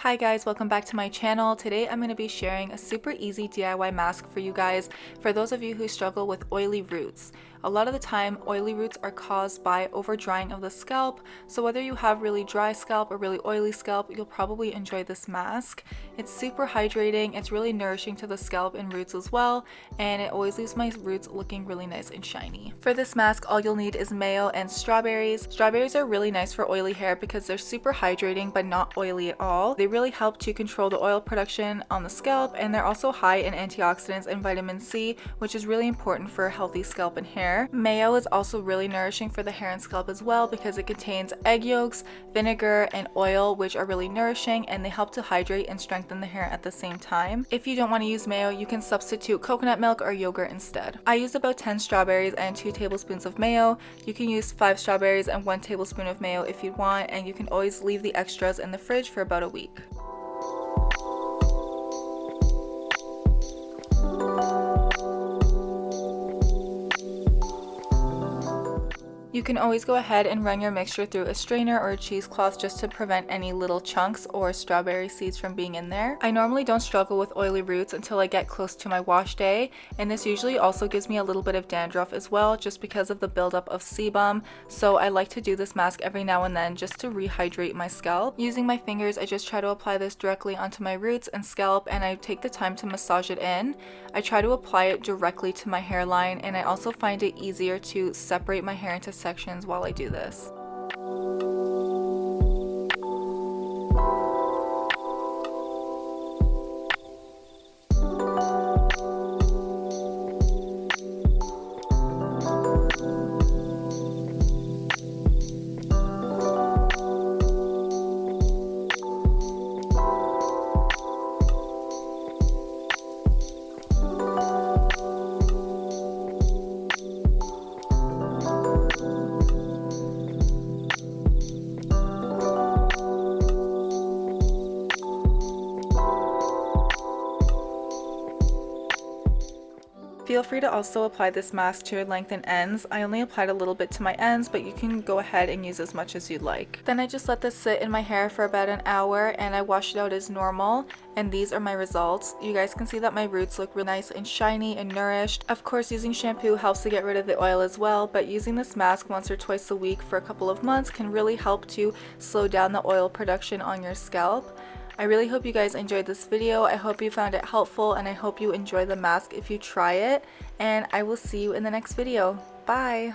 Hi guys, welcome back to my channel. Today I'm going to be sharing a super easy DIY mask for you guys for those of you who struggle with oily roots. A lot of the time, oily roots are caused by over drying of the scalp, so whether you have really dry scalp or really oily scalp, you'll probably enjoy this mask. It's super hydrating, it's really nourishing to the scalp and roots as well, and it always leaves my roots looking really nice and shiny. For this mask, all you'll need is mayo and strawberries. Strawberries are really nice for oily hair because they're super hydrating but not oily at all. They really help to control the oil production on the scalp, and they're also high in antioxidants and vitamin C, which is really important for a healthy scalp and hair. Mayo is also really nourishing for the hair and scalp as well because it contains egg yolks, vinegar, and oil, which are really nourishing, and they help to hydrate and strengthen the hair at the same time. If you don't want to use mayo, you can substitute coconut milk or yogurt instead. I used about 10 strawberries and 2 tablespoons of mayo. You can use 5 strawberries and 1 tablespoon of mayo if you want, and you can always leave the extras in the fridge for about a week. You can always go ahead and run your mixture through a strainer or a cheesecloth just to prevent any little chunks or strawberry seeds from being in there. I normally don't struggle with oily roots until I get close to my wash day, and this usually also gives me a little bit of dandruff as well just because of the buildup of sebum, so I like to do this mask every now and then just to rehydrate my scalp. Using my fingers, I just try to apply this directly onto my roots and scalp, and I take the time to massage it in. I try to apply it directly to my hairline, and I also find it easier to separate my hair into sections while I do this. Feel free to also apply this mask to your length and ends. I only applied a little bit to my ends, but you can go ahead and use as much as you'd like. Then I just let this sit in my hair for about an hour, and I wash it out as normal, and these are my results. You guys can see that my roots look really nice and shiny and nourished. Of course, using shampoo helps to get rid of the oil as well, but using this mask once or twice a week for a couple of months can really help to slow down the oil production on your scalp. I really hope you guys enjoyed this video. I hope you found it helpful, and I hope you enjoy the mask if you try it, and I will see you in the next video. Bye!